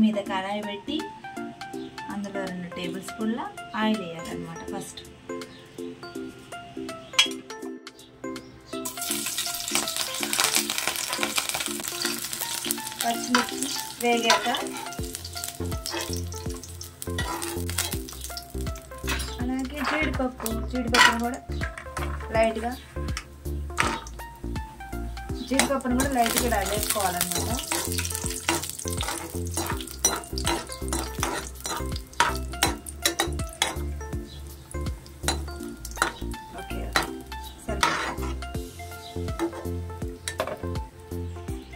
మీద కడాయి పెట్టి అందులో 2 టేబుల్ స్పూన్ల ఆయిల్ వేయాలన్నమాట. ఫస్ట్ పచ్చిమిర్చి వేగాక అలాగే జీడిపప్పును కూడా లైట్గా వేసుకోవాలన్నమాట. ఓకే, సరే.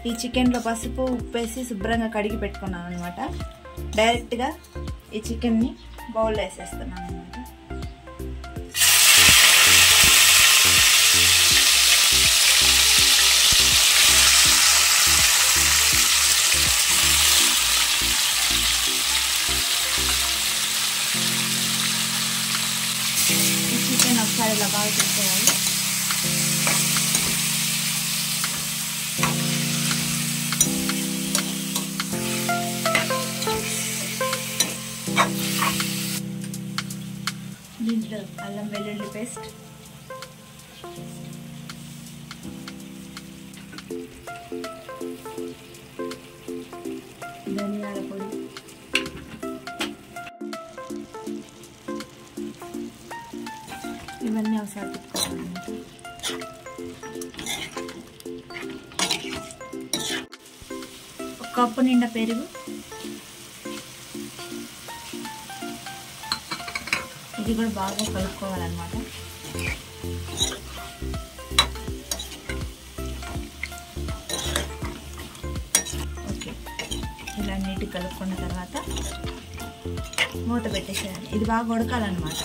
ఈ చికెన్లో పసుపు ఉప్పు వేసి శుభ్రంగా కడిగి పెట్టుకున్నాను అనమాట. డైరెక్ట్గా ఈ చికెన్ని బౌల్లో వేసేస్తున్నాను అనమాట. ఈ చికెన్ ఒకసారి ఇలా బాగా చేసుకోవాలి. దీంట్లో అల్లం వెల్లుల్లి పేస్ట్, ధనియాల పొడి, ఇవన్నీ ఒకసారి తిప్పుకోవాలన్నమాట. ఒక కప్పు నిండా పెరుగు, ఇది కూడా బాగా కలుపుకోవాలన్నమాట. ఓకే, ఇలా నీట్గా కలుపుకున్న తర్వాత మూత పెట్టేసేయాలి. ఇది బాగా ఉడకాలన్నమాట.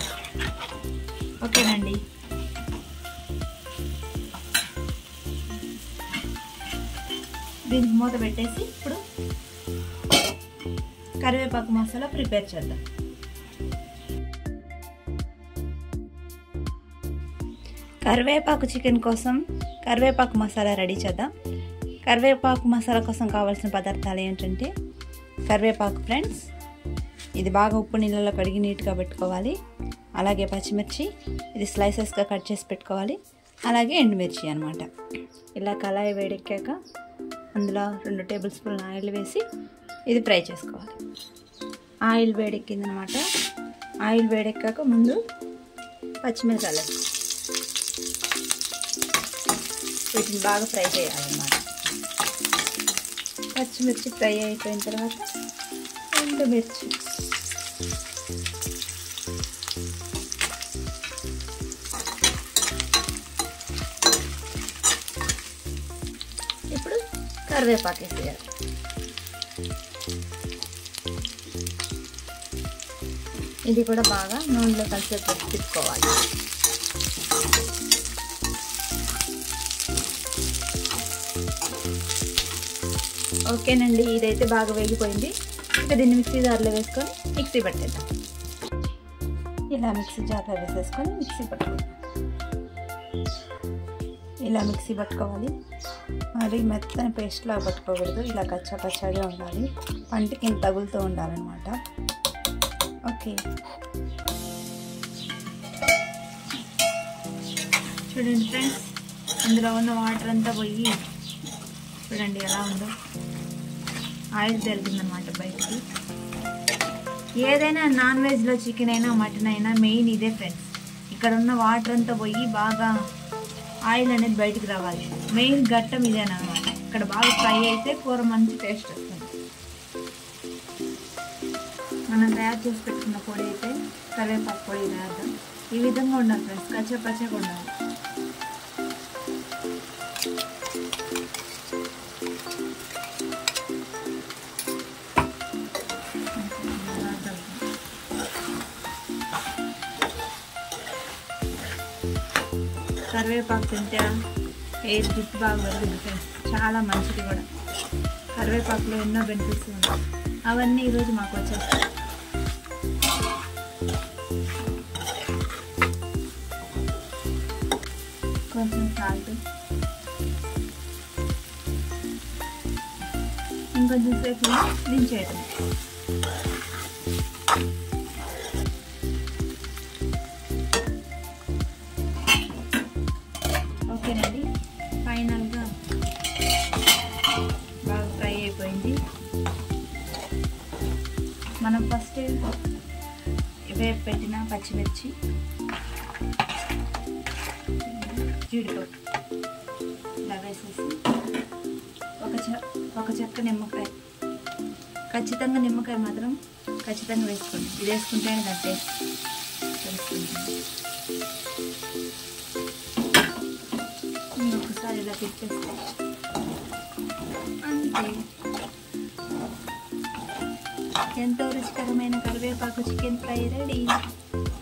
ఓకేనండి. దీనికి మూత పెట్టేసి ఇప్పుడు కరివేపాకు మసాలా ప్రిపేర్ చేద్దాం. కరివేపాకు చికెన్ కోసం కరివేపాకు మసాలా రెడీ చేద్దాం. కరివేపాకు మసాలా కోసం కావాల్సిన పదార్థాలు ఏంటంటే కరివేపాకు ఫ్రెండ్స్, ఇది బాగా ఉప్పు నీళ్ళలో కడిగి నీట్గా పెట్టుకోవాలి. అలాగే పచ్చిమిర్చి, ఇది స్లైసెస్గా కట్ చేసి పెట్టుకోవాలి. అలాగే ఎండుమిర్చి అనమాట. ఇలా కళాయి వేడెక్కాక అందులో 2 టేబుల్ స్పూన్ల ఆయిల్ వేసి ఇది ఫ్రై చేసుకోవాలి. ఆయిల్ వేడెక్కిందనమాట. ఆయిల్ వేడెక్కాక ముందు పచ్చిమిరకాయలు వీటిని బాగా ఫ్రై చేయాలన్నమాట. పచ్చిమిర్చి ఫ్రై అయిపోయిన తర్వాత ఎండుమిర్చి, ఇప్పుడు కరివేపాకు వేసేయాలి. ఇది కూడా బాగా నూనెలో కలిసేటట్టు తిప్పుకోవాలి. ఓకేనండి, ఇదైతే బాగా వేగిపోయింది. ఇక దీన్ని మిక్సీ జార్లో వేసుకొని మిక్సీ పట్టేద్దాం. ఇలా మిక్సీ జార్లో వేసేసుకొని మిక్సీ పట్టుకోవాలి. ఇలా మిక్సీ పట్టుకోవాలి. మరి మెత్తని పేస్ట్లా పట్టుకోకూడదు. ఇలా కచ్చా పచ్చాగా ఉండాలి. పంటికి తగులుతూ ఉండాలన్నమాట. ఓకే, చూడండి ఫ్రెండ్స్, అందులో ఉన్న వాటర్ అంతా పోయి చూడండి ఎలా ఉందో. ఆయిల్ తెలిగిందనమాట బయటికి. ఏదైనా నాన్ వెజ్లో చికెన్ అయినా మటన్ అయినా మెయిన్ ఇదే ఫ్రెండ్స్. ఇక్కడ ఉన్న వాటర్ అంతా పోయి బాగా ఆయిల్ అనేది బయటికి రావాలి. మెయిన్ ఘట్టం ఇదేనమాట. ఇక్కడ బాగా ఫ్రై అయితే కూర మంచి టేస్ట్ వస్తుంది. మనం తయారు చేసి పెట్టుకున్న పొడి అయితే కరివేపాకు పొడి వేద్దాం. ఈ విధంగా ఉండాలి ఫ్రెండ్స్, కచ్చా పచ్చగా ఉండాలి. కరివేపాకు తింటే హెయిర్ జుట్టు బాగా పెరుగుతుంది ఫ్రెండ్స్. చాలా మంచిది కూడా. కరివేపాకులో ఎన్నో బెనిఫిట్స్ ఉన్నాయి. అవన్నీ ఈరోజు మాకు వచ్చేస్తాయి. కొంచెం సాల్ట్, ఇంకొంచెం సేపు దించేయటం. ఓకేనండి, ఫైనల్గా బాగా ఫ్రై అయిపోయింది. మనం ఫస్ట్ వేపు పెట్టిన పచ్చిమిర్చి, జీడిపప్పు ఇలా వేసేసి ఒక చెక్క నిమ్మకాయ, ఖచ్చితంగా నిమ్మకాయ మాత్రం ఖచ్చితంగా వేసుకోండి. ఇది వేసుకుంటేనే దాని టేస్ట్ తెలుస్తుంది. ఇంకొకసారి ఇలా తిప్పేస్తే అంతే, ఎంతో రుచికరమైన కరివేపాకు చికెన్ ఫ్రై రెడీ.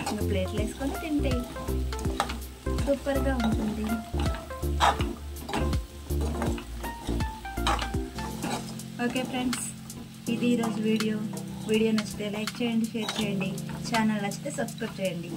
ఇంకా ప్లేట్లు వేసుకొని తింటే సూపర్గా ఉంటుంది. ఓకే ఫ్రెండ్స్, ఇది ఈరోజు వీడియో నచ్చితే లైక్ చేయండి, షేర్ చేయండి, ఛానల్ నచ్చితే సబ్స్క్రైబ్ చేయండి.